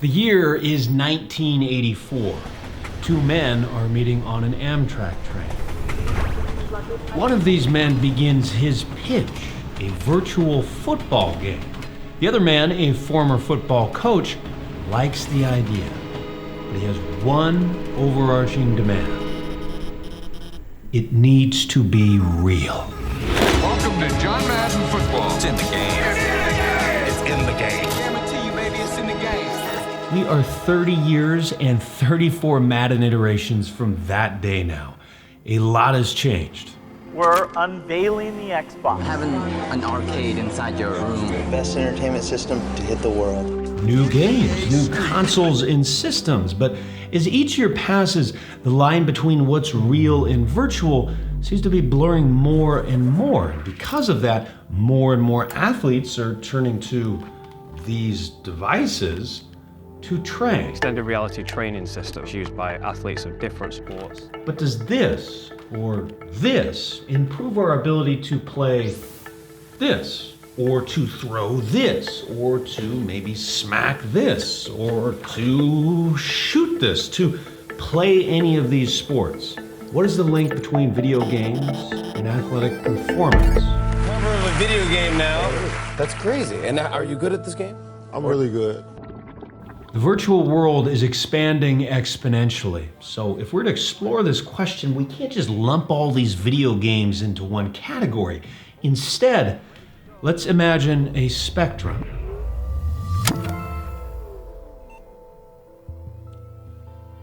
The year is 1984. Two men are meeting on an Amtrak train. One of these men begins his pitch, a virtual football game. The other man, a former football coach, likes the idea, but he has one overarching demand. It needs to be real. Welcome to John Madden Football. It's in the game. It's in the game. I guarantee you, baby, it's in the game. We are 30 years and 34 Madden iterations from that day now. A lot has changed. We're unveiling the Xbox. Having an arcade inside your room. The best entertainment system to hit the world. New games, new consoles and systems, but as each year passes, the line between what's real and virtual seems to be blurring more and more. And because of that, more and more athletes are turning to these devices to train. Extended reality training systems used by athletes of different sports. But does this or this improve our ability to play this? Or to throw this, or to maybe smack this, or to shoot this, to play any of these sports? What is the link between video games and athletic performance? Cover of a video game now. That's crazy. And are you good at this game? I'm really good. The virtual world is expanding exponentially. So if we're to explore this question, we can't just lump all these video games into one category. Instead, let's imagine a spectrum.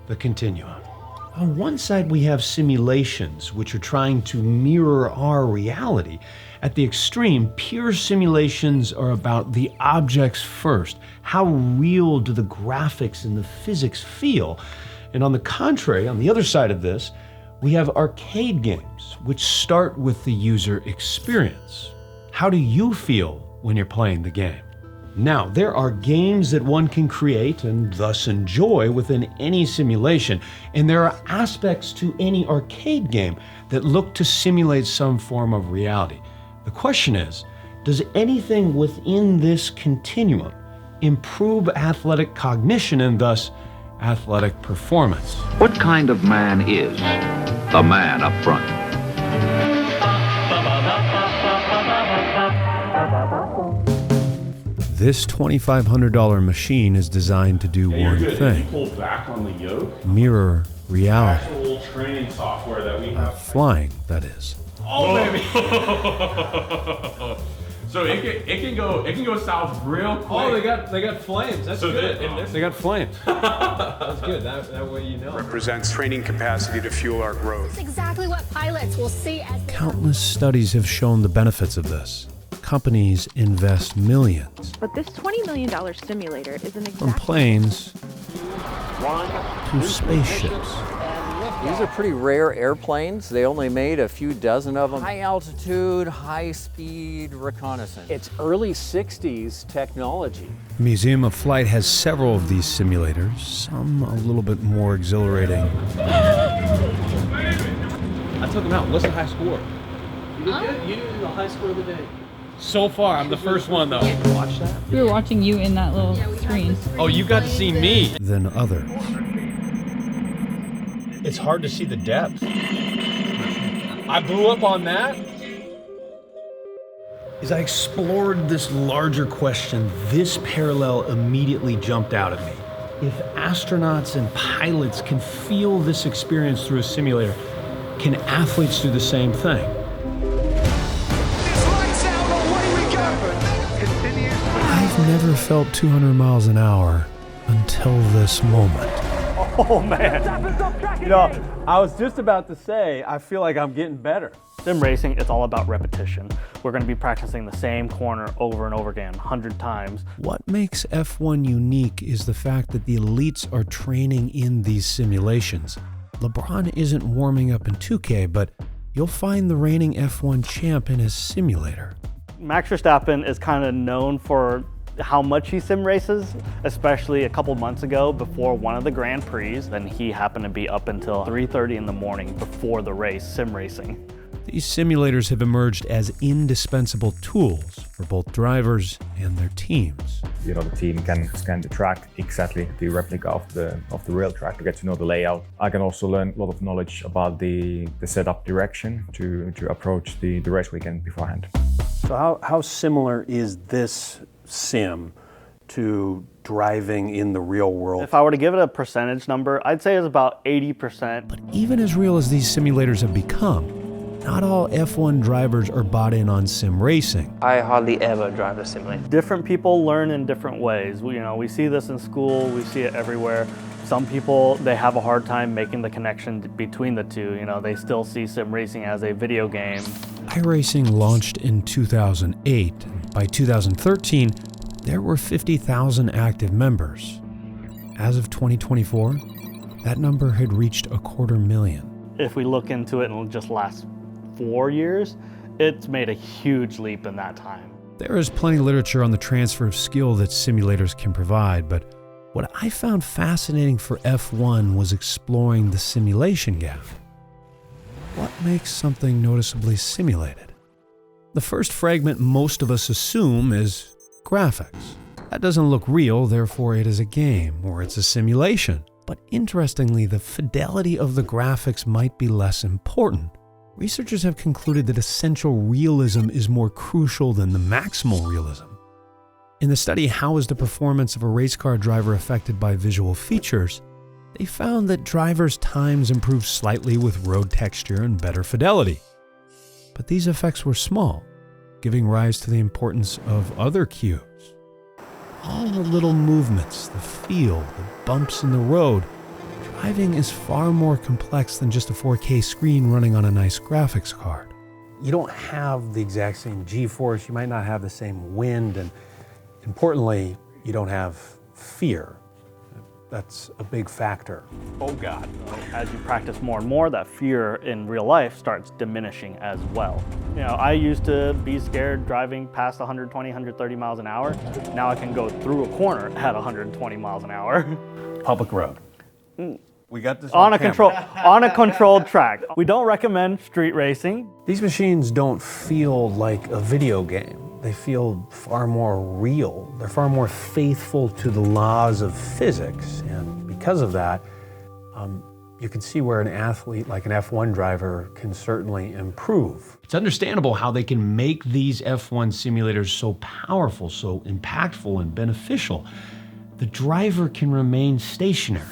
The Continuum. On one side, we have simulations, which are trying to mirror our reality. At the extreme, pure simulations are about the objects first. How real do the graphics and the physics feel? And on the contrary, on the other side of this, we have arcade games, which start with the user experience. How do you feel when you're playing the game? Now, there are games that one can create and thus enjoy within any simulation, and there are aspects to any arcade game that look to simulate some form of reality. The question is, does anything within this continuum improve athletic cognition and thus athletic performance? What kind of man is the man up front? This $2,500 machine is designed to do one thing. Pull back on the yoke. Mirror reality. Actual training software that we have. Flying, that is. Oh, baby! So it can go south real quick. Oh, they got flames. That's So good. they got flames. That's good. That way you know. Represents training capacity to fuel our growth. That's exactly what pilots will see as they Countless studies have shown the benefits of this. Companies invest millions. But this $20 million simulator is an From planes to spaceships. These are pretty rare airplanes. They only made a few dozen of them. High altitude, high speed reconnaissance. It's early 60s technology. The Museum of Flight has several of these simulators, some a little bit more exhilarating. I took him out. What's the high score? You did good. You did the high score of the day. So far, I'm the first one though. Watch that. We were watching you in that little screen. Oh, you got to see me. Than others. It's hard to see the depth. I blew up on that. As I explored this larger question, this parallel immediately jumped out at me. If astronauts and pilots can feel this experience through a simulator, can athletes do the same thing? I've never felt 200 miles an hour until this moment. Oh man, you know, I was just about to say, I feel like I'm getting better. Sim racing, it's all about repetition. We're gonna be practicing the same corner over and over again, 100 times. What makes F1 unique is the fact that the elites are training in these simulations. LeBron isn't warming up in 2K, but you'll find the reigning F1 champ in his simulator. Max Verstappen is kind of known for how much he sim races, especially a couple months ago before one of the Grand Prix. Then he happened to be up until 3:30 in the morning before the race sim racing. These simulators have emerged as indispensable tools for both drivers and their teams. You know, the team can scan the track exactly, the replica of the real track, to get to know the layout. I can also learn a lot of knowledge about the setup direction to approach the race weekend beforehand. So how similar is this sim to driving in the real world? If I were to give it a percentage number, I'd say it's about 80%. But even as real as these simulators have become, not all F1 drivers are bought in on sim racing. I hardly ever drive a simulator. Different people learn in different ways. We see this in school, we see it everywhere. Some people, they have a hard time making the connection between the two. They still see sim racing as a video game. iRacing launched in 2008. By 2013, there were 50,000 active members. As of 2024, that number had reached 250,000. If we look into it in just the last 4 years, it's made a huge leap in that time. There is plenty of literature on the transfer of skill that simulators can provide, but what I found fascinating for F1 was exploring the simulation gap. What makes something noticeably simulated? The first fragment most of us assume is graphics. That doesn't look real, therefore it is a game, or it's a simulation. But interestingly, the fidelity of the graphics might be less important. Researchers have concluded that essential realism is more crucial than the maximal realism. In the study, How is the Performance of a Race Car Driver Affected by Visual Features?, they found that drivers' times improved slightly with road texture and better fidelity. But these effects were small, giving rise to the importance of other cues. All the little movements, the feel, the bumps in the road. Driving is far more complex than just a 4K screen running on a nice graphics card. You don't have the exact same G-force, you might not have the same wind, and importantly, you don't have fear. That's a big factor. Oh God. As you practice more and more, that fear in real life starts diminishing as well. I used to be scared driving past 120, 130 miles an hour. Now I can go through a corner at 120 miles an hour. Public road. We got this on a controlled track. We don't recommend street racing. These machines don't feel like a video game. They feel far more real. They're far more faithful to the laws of physics. And because of that, you can see where an athlete like an F1 driver can certainly improve. It's understandable how they can make these F1 simulators so powerful, so impactful and beneficial. The driver can remain stationary.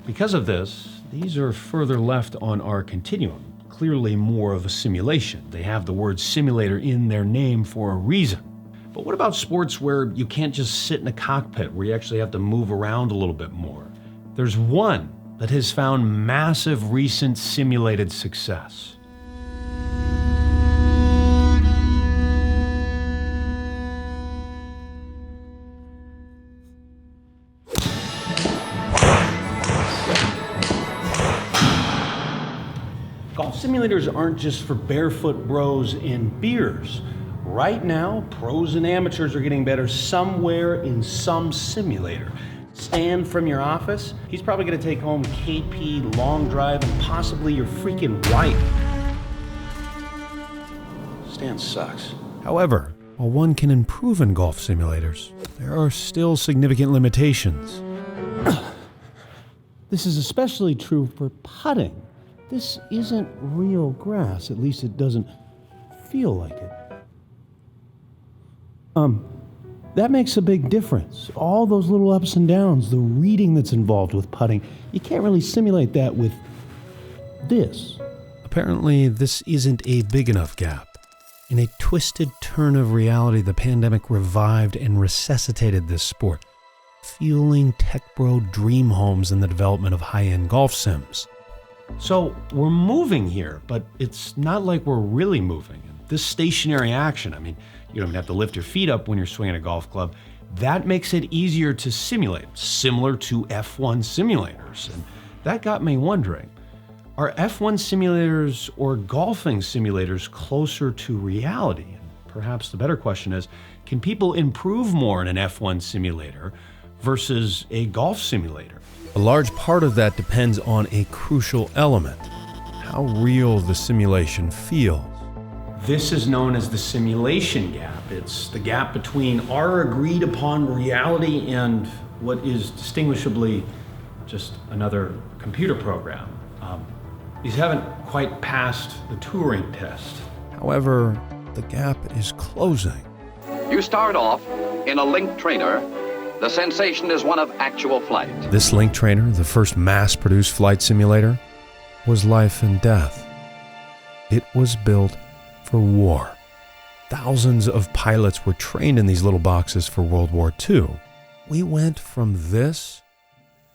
Because of this, these are further left on our continuum. Clearly more of a simulation. They have the word simulator in their name for a reason. But what about sports where you can't just sit in a cockpit, where you actually have to move around a little bit more? There's one that has found massive recent simulated success. Golf simulators aren't just for barefoot bros and beers. Right now, pros and amateurs are getting better somewhere in some simulator. Stan from your office, he's probably gonna take home KP, long drive, and possibly your freaking wife. Stan sucks. However, while one can improve in golf simulators, there are still significant limitations. This is especially true for putting. This isn't real grass, at least it doesn't feel like it. That makes a big difference. All those little ups and downs, the reading that's involved with putting, you can't really simulate that with this. Apparently, this isn't a big enough gap. In a twisted turn of reality, the pandemic revived and resuscitated this sport, fueling tech bro dream homes in the development of high-end golf sims. So we're moving here, but it's not like we're really moving. This stationary action, I mean, you don't even have to lift your feet up when you're swinging a golf club. That makes it easier to simulate, similar to F1 simulators. And that got me wondering, are F1 simulators or golfing simulators closer to reality? And perhaps the better question is, can people improve more in an F1 simulator versus a golf simulator? A large part of that depends on a crucial element. How how real the simulation feels. This is known as the simulation gap. It's the gap between our agreed upon reality and what is distinguishably just another computer program. These haven't quite passed the Turing test. However, the gap is closing. You start off in a link trainer. The sensation is one of actual flight. This link trainer, the first mass-produced flight simulator, was life and death. It was built for war. Thousands of pilots were trained in these little boxes for World War II. We went from this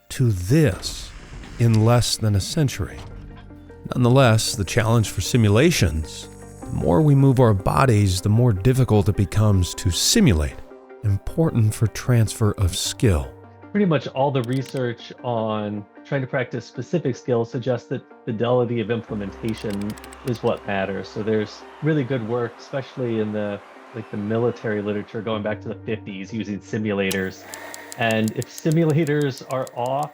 to this in less than a century. Nonetheless, the challenge for simulations, the more we move our bodies, the more difficult it becomes to simulate. Important for transfer of skill. Pretty much all the research on trying to practice specific skills suggests that fidelity of implementation is what matters. So there's really good work, especially in the military literature going back to the 50s using simulators. And if simulators are off,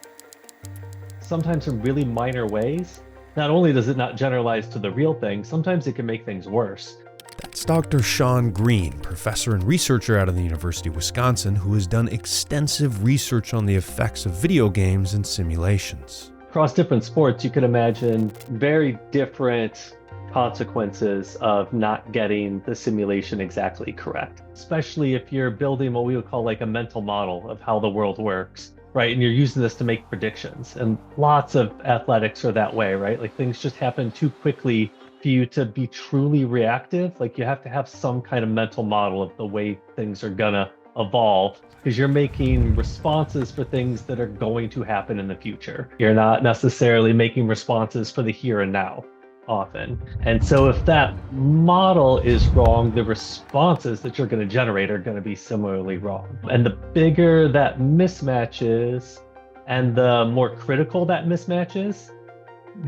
sometimes in really minor ways, not only does it not generalize to the real thing, sometimes it can make things worse. That's Dr. Shawn Green, professor and researcher out of the University of Wisconsin, who has done extensive research on the effects of video games and simulations. Across different sports, you can imagine very different consequences of not getting the simulation exactly correct, especially if you're building what we would call like a mental model of how the world works, right? And you're using this to make predictions. And lots of athletics are that way, right? Like things just happen too quickly for you to be truly reactive. Like you have to have some kind of mental model of the way things are gonna evolve, because you're making responses for things that are going to happen in the future. You're not necessarily making responses for the here and now often. And so if that model is wrong, the responses that you're going to generate are going to be similarly wrong. And the bigger that mismatch is, and the more critical that mismatch is,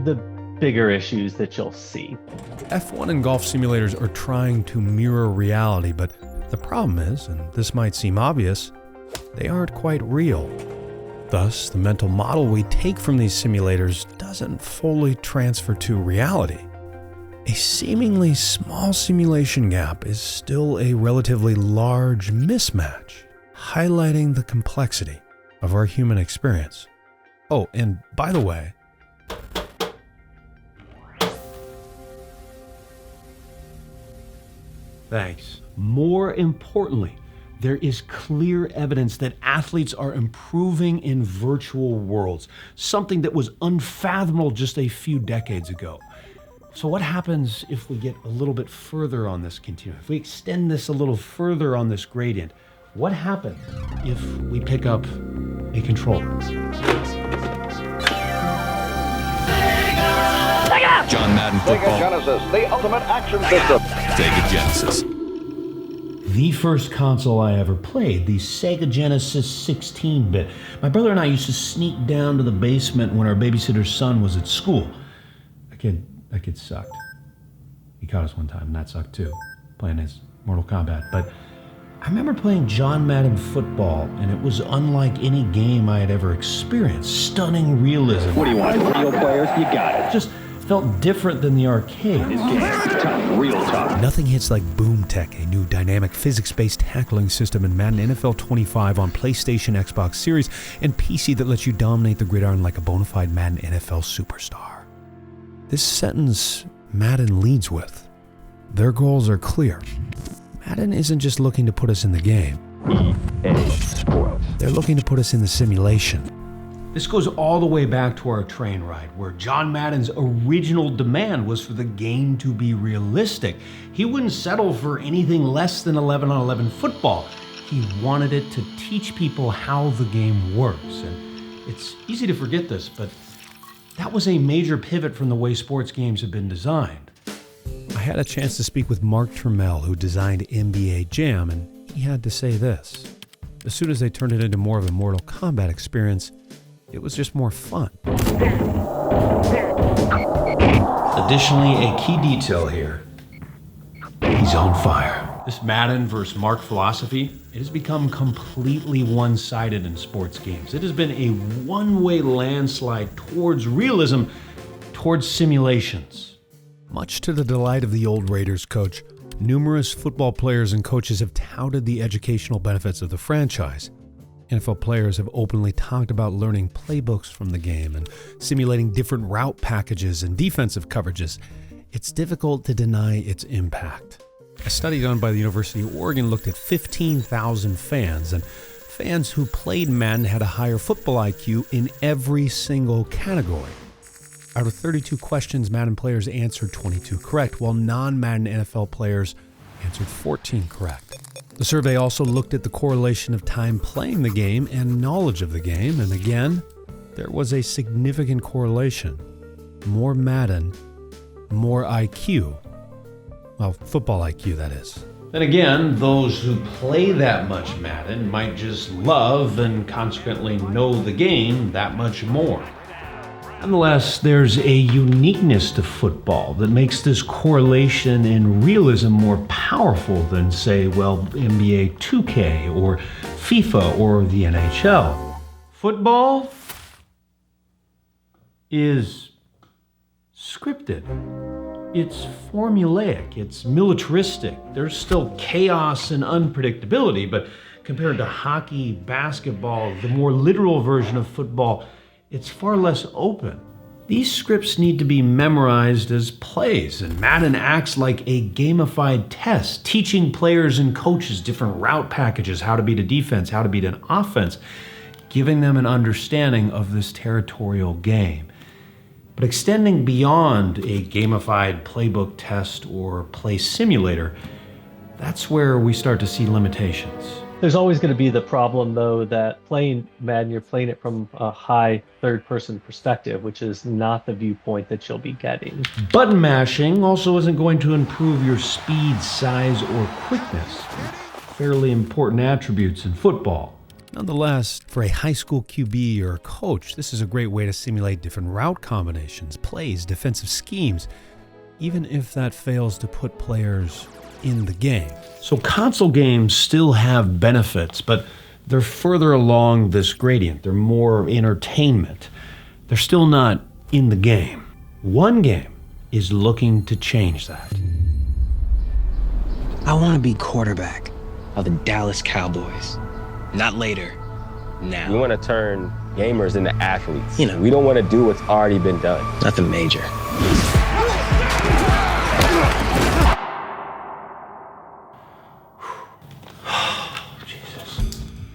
the bigger issues that you'll see. F1 and golf simulators are trying to mirror reality, but the problem is, and this might seem obvious, they aren't quite real. Thus, the mental model we take from these simulators doesn't fully transfer to reality. A seemingly small simulation gap is still a relatively large mismatch, highlighting the complexity of our human experience. Oh, and by the way, thanks. More importantly, there is clear evidence that athletes are improving in virtual worlds, something that was unfathomable just a few decades ago. So what happens if we get a little bit further on this continuum? If we extend this a little further on this gradient, what happens if we pick up a controller? John Madden Football. Sega Genesis, the ultimate action system. Sega Genesis. The first console I ever played, the Sega Genesis 16-bit. My brother and I used to sneak down to the basement when our babysitter's son was at school. That kid sucked. He caught us one time, and that sucked too, playing his Mortal Kombat. But I remember playing John Madden Football, and it was unlike any game I had ever experienced. Stunning realism. What do you want? Real players? You got it. Just felt different than the arcade. This game is tough, real tough. Nothing hits like Boom Tech, a new dynamic physics-based tackling system in Madden NFL 25 on PlayStation, Xbox Series, and PC that lets you dominate the gridiron like a bona fide Madden NFL superstar. This sentence Madden leads with. Their goals are clear. Madden isn't just looking to put us in the game. EA Sports. They're looking to put us in the simulation. This goes all the way back to our train ride, where John Madden's original demand was for the game to be realistic. He wouldn't settle for anything less than 11-on-11 football. He wanted it to teach people how the game works. And it's easy to forget this, but that was a major pivot from the way sports games have been designed. I had a chance to speak with Mark Turmel, who designed NBA Jam, and he had to say this. As soon as they turned it into more of a Mortal Kombat experience, it was just more fun. Additionally, a key detail here. He's on fire. This Madden versus Mark philosophy, it has become completely one-sided in sports games. It has been a one-way landslide towards realism, towards towards simulations. Much to the delight of the old Raiders coach, numerous football players and coaches have touted the educational benefits of the franchise. NFL players have openly talked about learning playbooks from the game and simulating different route packages and defensive coverages. It's difficult to deny its impact. A study done by the University of Oregon looked at 15,000 fans, and fans who played Madden had a higher football IQ in every single category. Out of 32 questions, Madden players answered 22 correct, while non-Madden NFL players answered 14 correct. The survey also looked at the correlation of time playing the game and knowledge of the game, and again, there was a significant correlation. More Madden, more IQ. Well, football IQ, that is. Then again, those who play that much Madden might just love and consequently know the game that much more. Nonetheless, there's a uniqueness to football that makes this correlation and realism more powerful than, say, well, NBA 2K or FIFA or the NHL. Football is scripted. It's formulaic, it's militaristic. There's still chaos and unpredictability, but compared to hockey, basketball, the more literal version of football, it's far less open. These scripts need to be memorized as plays, and Madden acts like a gamified test, teaching players and coaches different route packages, how to beat a defense, how to beat an offense, giving them an understanding of this territorial game. But extending beyond a gamified playbook test or play simulator, that's where we start to see limitations. There's always going to be the problem, though, that playing Madden, you're playing it from a high third-person perspective, which is not the viewpoint that you'll be getting. Button mashing also isn't going to improve your speed, size, or quickness. Fairly important attributes in football. Nonetheless, for a high school QB or a coach, this is a great way to simulate different route combinations, plays, defensive schemes, even if that fails to put players in the game. So console games still have benefits, but they're further along this gradient. They're more entertainment. They're still not in the game. One game is looking to change that. I want to be quarterback of the Dallas Cowboys. Not later. Now. We want to turn gamers into athletes. You know. We don't want to do what's already been done. Nothing major.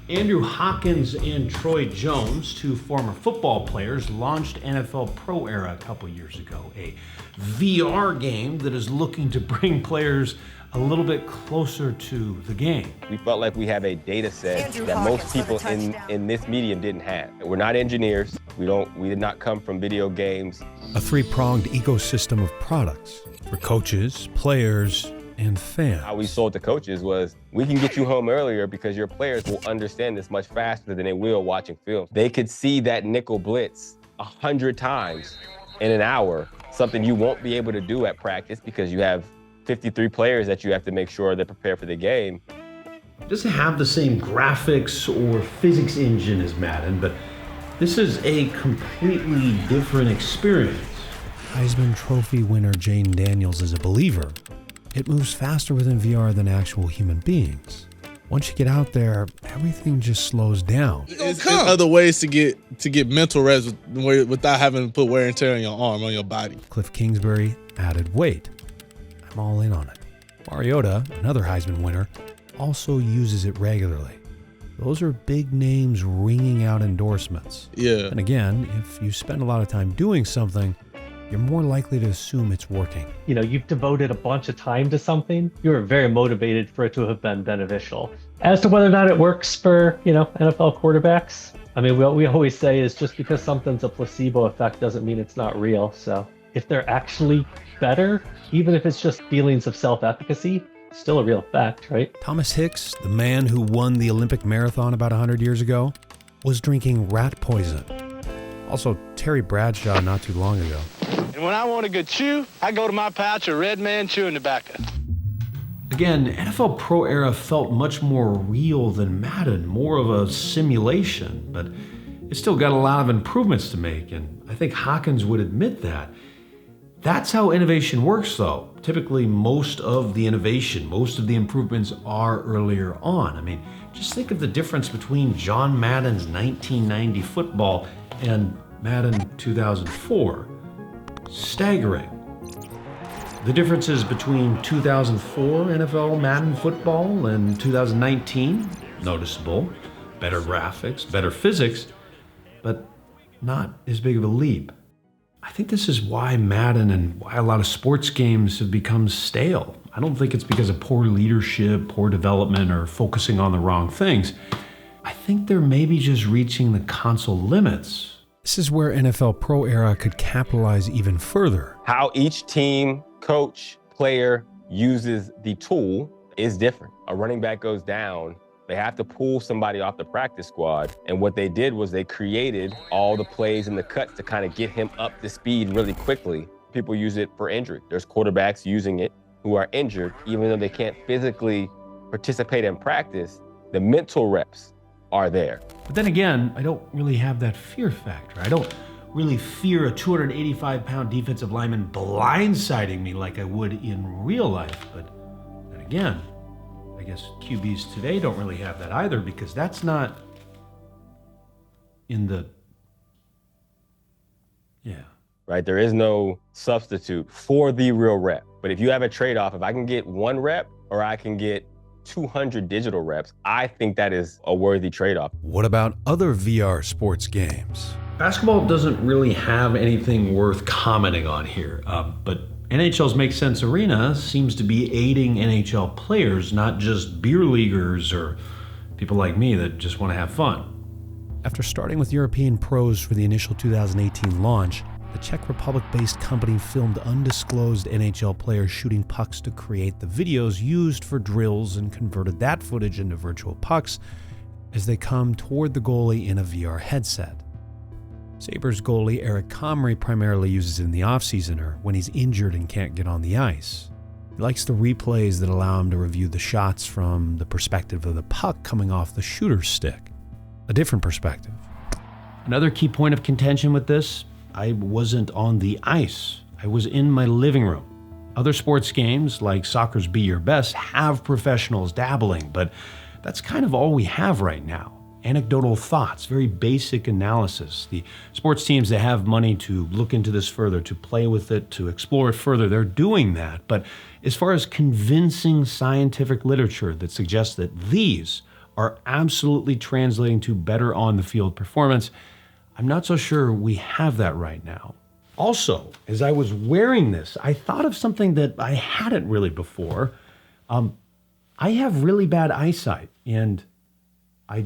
Andrew Hawkins and Troy Jones, two former football players, launched NFL Pro Era a couple years ago, a VR game that is looking to bring players a little bit closer to the game. We felt like we have a data set that most people in this medium didn't have. We're not engineers. We did not come from video games. A three-pronged ecosystem of products for coaches, players, and fans. How we sold to coaches was, we can get you home earlier because your players will understand this much faster than they will watching film. They could see that nickel blitz 100 times in an hour, something you won't be able to do at practice because you have 53 players that you have to make sure they're prepared for the game. It doesn't have the same graphics or physics engine as Madden, but this is a completely different experience. Heisman Trophy winner Jane Daniels is a believer. It moves faster within VR than actual human beings. Once you get out there, everything just slows down. There's other ways to get mental rest without having to put wear and tear on your arm, on your body. Cliff Kingsbury added weight. I'm all in on it. Mariota, another Heisman winner, also uses it regularly. Those are big names ringing out endorsements. Yeah. And again, if you spend a lot of time doing something, you're more likely to assume it's working. You know, you've devoted a bunch of time to something. You're very motivated for it to have been beneficial. As to whether or not it works for, NFL quarterbacks, I mean, what we always say is just because something's a placebo effect doesn't mean it's not real. So if they're actually better, even if it's just feelings of self-efficacy, it's still a real fact, right? Thomas Hicks, the man who won the Olympic marathon about 100 years ago, was drinking rat poison. Also, Terry Bradshaw not too long ago. And when I want a good chew, I go to my pouch of Red Man chewing tobacco. Again, NFL Pro Era felt much more real than Madden, more of a simulation, but it's still got a lot of improvements to make, and I think Hawkins would admit that. That's how innovation works, though. Typically, most of the innovation, most of the improvements are earlier on. I mean, just think of the difference between John Madden's 1990 football and Madden 2004. Staggering. The differences between 2004 NFL Madden football and 2019, noticeable. Better graphics, better physics, but not as big of a leap. I think this is why Madden and why a lot of sports games have become stale. I don't think it's because of poor leadership, poor development, or focusing on the wrong things. I think they're maybe just reaching the console limits. This is where NFL Pro Era could capitalize even further. How each team, coach, player uses the tool is different. A running back goes down, they have to pull somebody off the practice squad. And what they did was they created all the plays and the cuts to kind of get him up to speed really quickly. People use it for injury. There's quarterbacks using it who are injured, even though they can't physically participate in practice, the mental reps are there. But then again, I don't really have that fear factor. I don't really fear a 285-pound defensive lineman blindsiding me like I would in real life. But then again, I guess QBs today don't really have that either, because that's not in the, Right, there is no substitute for the real rep. But if you have a trade-off, if I can get 1 rep or I can get 200 digital reps, I think that is a worthy trade-off. What about other VR sports games? Basketball doesn't really have anything worth commenting on here, but NHL's Make Sense Arena seems to be aiding NHL players, not just beer leaguers or people like me that just want to have fun. After starting with European pros for the initial 2018 launch, the Czech Republic-based company filmed undisclosed NHL players shooting pucks to create the videos used for drills and converted that footage into virtual pucks as they come toward the goalie in a VR headset. Sabres goalie Eric Comrie primarily uses it in the offseason or when he's injured and can't get on the ice. He likes the replays that allow him to review the shots from the perspective of the puck coming off the shooter's stick. A different perspective. Another key point of contention with this, I wasn't on the ice. I was in my living room. Other sports games, like Soccer's Be Your Best, have professionals dabbling, but that's kind of all we have right now. Anecdotal thoughts, very basic analysis. The sports teams that have money to look into this further, to play with it, to explore it further, they're doing that. But as far as convincing scientific literature that suggests that these are absolutely translating to better on-the-field performance, I'm not so sure we have that right now. Also, as I was wearing this, I thought of something that I hadn't really before. I have really bad eyesight, and I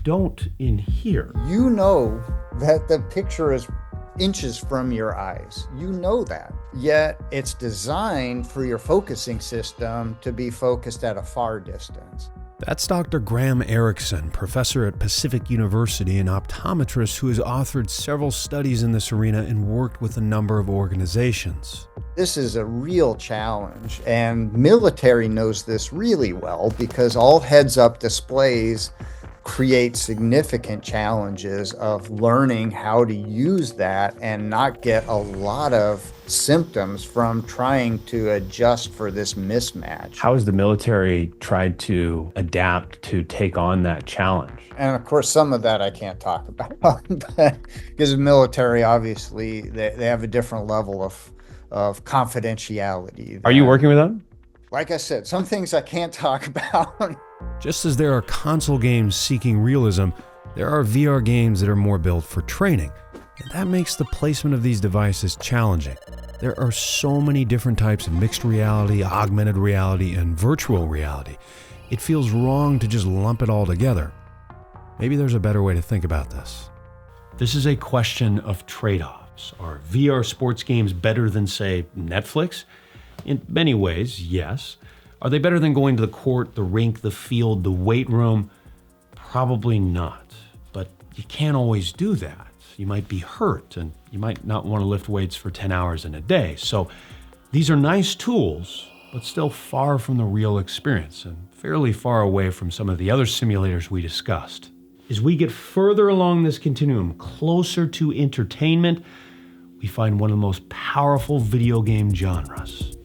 don't in here. You know that the picture is inches from your eyes. You know that. Yet it's designed for your focusing system to be focused at a far distance. That's Dr. Graham Erickson, professor at Pacific University and optometrist who has authored several studies in this arena and worked with a number of organizations. This is a real challenge, and military knows this really well because all heads-up displays create significant challenges of learning how to use that and not get a lot of symptoms from trying to adjust for this mismatch. How has the military tried to adapt to take on that challenge? And of course, some of that I can't talk about, but because the military, obviously, they have a different level of confidentiality. Are you working with them? Like I said, some things I can't talk about. Just as there are console games seeking realism, there are VR games that are more built for training, and that makes the placement of these devices challenging. There are so many different types of mixed reality, augmented reality, and virtual reality. It feels wrong to just lump it all together. Maybe there's a better way to think about this. This is a question of trade-offs. Are VR sports games better than, say, Netflix? In many ways, yes. Are they better than going to the court, the rink, the field, the weight room? Probably not. But you can't always do that. You might be hurt, and you might not want to lift weights for 10 hours in a day. So these are nice tools, but still far from the real experience and fairly far away from some of the other simulators we discussed. As we get further along this continuum, closer to entertainment, we find one of the most powerful video game genres.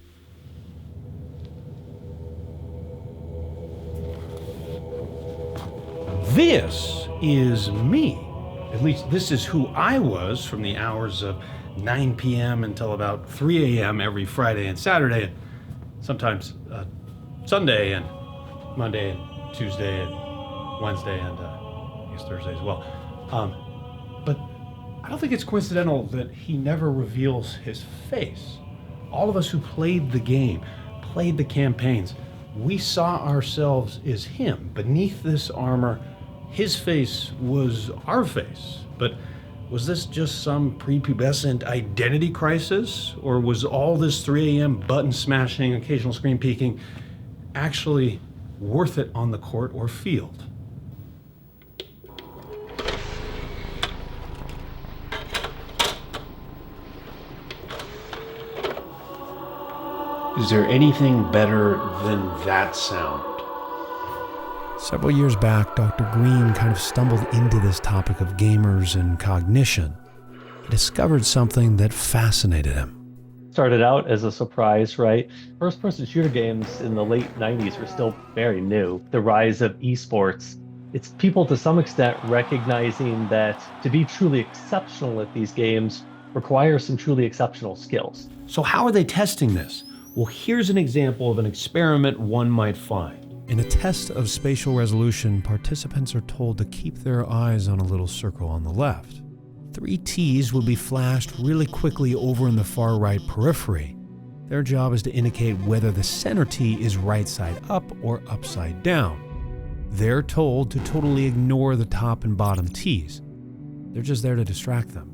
This is me. At least this is who I was from the hours of 9 p.m. until about 3 a.m. every Friday and Saturday, and sometimes Sunday and Monday and Tuesday and Wednesday and I guess Thursday as well. But I don't think it's coincidental that he never reveals his face. All of us who played the game, played the campaigns, we saw ourselves as him. Beneath this armor, his face was our face. But was this just some prepubescent identity crisis? Or was all this 3 a.m. button smashing, occasional screen peeking actually worth it on the court or field? Is there anything better than that sound? Several years back, Dr. Green kind of stumbled into this topic of gamers and cognition. He discovered something that fascinated him. Started out as a surprise, right? First-person shooter games in the late 90s were still very new. The rise of esports. It's people to some extent recognizing that to be truly exceptional at these games requires some truly exceptional skills. So how are they testing this? Well, here's an example of an experiment one might find. In a test of spatial resolution, participants are told to keep their eyes on a little circle on the left. 3 T's will be flashed really quickly over in the far right periphery. Their job is to indicate whether the center T is right side up or upside down. They're told to totally ignore the top and bottom T's. They're just there to distract them.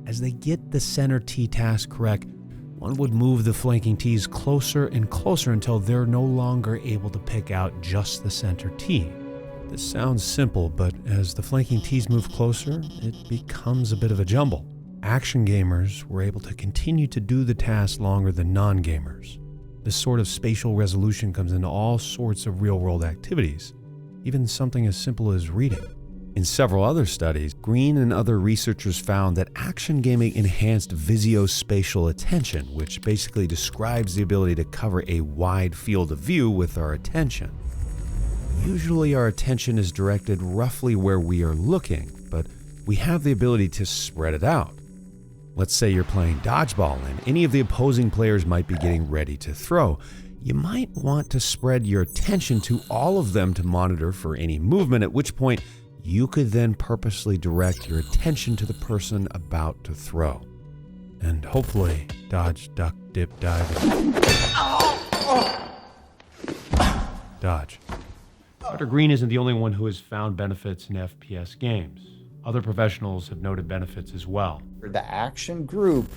As they get the center T task correct, one would move the flanking T's closer and closer until they're no longer able to pick out just the center T. This sounds simple, but as the flanking T's move closer, it becomes a bit of a jumble. Action gamers were able to continue to do the task longer than non-gamers. This sort of spatial resolution comes into all sorts of real-world activities, even something as simple as reading. In several other studies, Green and other researchers found that action gaming enhanced visuospatial attention, which basically describes the ability to cover a wide field of view with our attention. Usually our attention is directed roughly where we are looking, but we have the ability to spread it out. Let's say you're playing dodgeball and any of the opposing players might be getting ready to throw. You might want to spread your attention to all of them to monitor for any movement, at which point you could then purposely direct your attention to the person about to throw. And hopefully dodge, duck, dip, dive. Dodge. Dr. Green isn't the only one who has found benefits in FPS games. Other professionals have noted benefits as well. The action group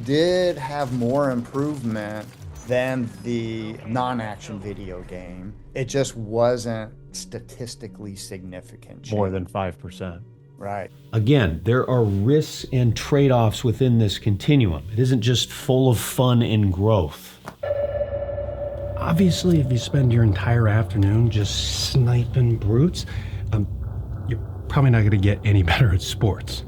did have more improvement than the non-action video game. It just wasn't statistically significant change. More than 5%. Right. Again, there are risks and trade-offs within this continuum. It isn't just full of fun and growth. Obviously, if you spend your entire afternoon just sniping brutes, you're probably not going to get any better at sports.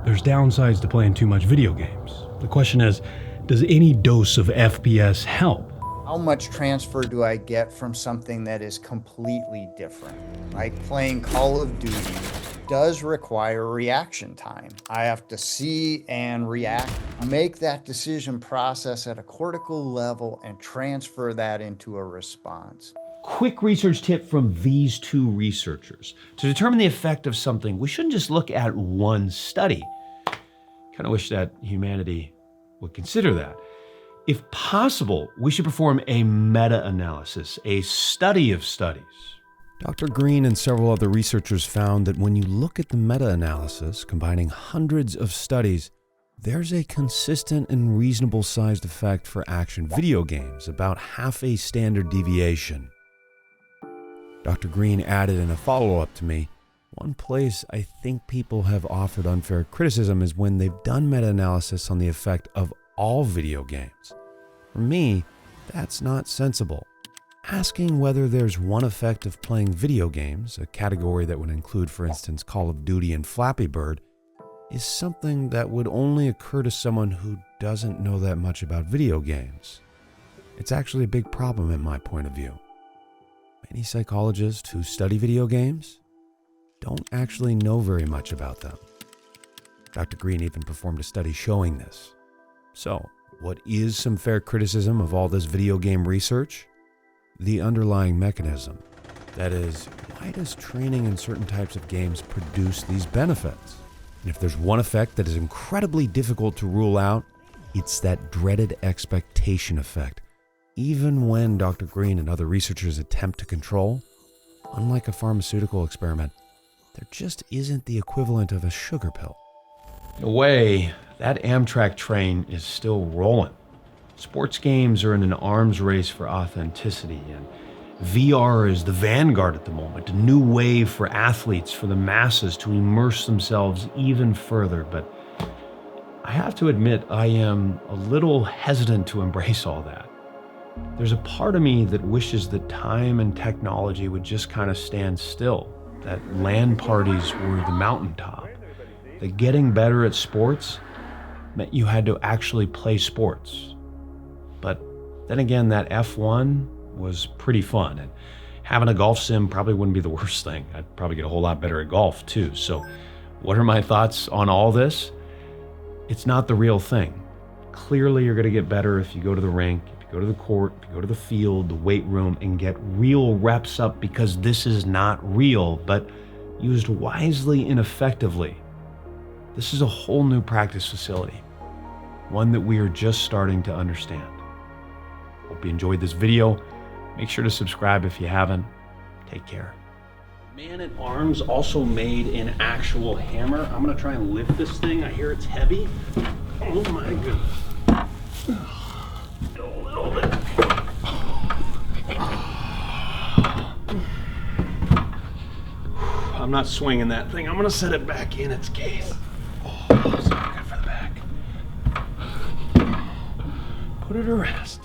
There's downsides to playing too much video games. The question is, does any dose of FPS help? How much transfer do I get from something that is completely different? Like playing Call of Duty does require reaction time. I have to see and react, make that decision process at a cortical level and transfer that into a response. Quick research tip from these two researchers. To determine the effect of something, we shouldn't just look at one study. Kind of wish that humanity would consider that. If possible, we should perform a meta-analysis, a study of studies. Dr. Green and several other researchers found that when you look at the meta-analysis, combining hundreds of studies, there's a consistent and reasonable sized effect for action video games, about half a standard deviation. Dr. Green added in a follow-up to me, one place I think people have offered unfair criticism is when they've done meta-analysis on the effect of all video games. For me, that's not sensible. Asking whether there's one effect of playing video games, a category that would include, for instance, Call of Duty and Flappy Bird, is something that would only occur to someone who doesn't know that much about video games. It's actually a big problem in my point of view. Many psychologists who study video games don't actually know very much about them. Dr. Green even performed a study showing this. So, what is some fair criticism of all this video game research? The underlying mechanism. That is, why does training in certain types of games produce these benefits? And if there's one effect that is incredibly difficult to rule out, it's that dreaded expectation effect. Even when Dr. Green and other researchers attempt to control, unlike a pharmaceutical experiment, there just isn't the equivalent of a sugar pill. In a way, that Amtrak train is still rolling. Sports games are in an arms race for authenticity, and VR is the vanguard at the moment, a new wave for athletes, for the masses to immerse themselves even further. But I have to admit, I am a little hesitant to embrace all that. There's a part of me that wishes that time and technology would just kind of stand still, that LAN parties were the mountaintop, that getting better at sports meant you had to actually play sports. But then again, that F1 was pretty fun, and having a golf sim probably wouldn't be the worst thing. I'd probably get a whole lot better at golf too. So what are my thoughts on all this? It's not the real thing. Clearly you're going to get better if you go to the rink, if you go to the court, if you go to the field, the weight room, and get real reps up, because this is not real, but used wisely and effectively. This is a whole new practice facility, one that we are just starting to understand. Hope you enjoyed this video. Make sure to subscribe if you haven't. Take care. Man-at-Arms also made an actual hammer. I'm gonna try and lift this thing. I hear it's heavy. Oh my goodness. A little bit. I'm not swinging that thing. I'm gonna set it back in its case. Oh, it's not good for the back. Put it to rest.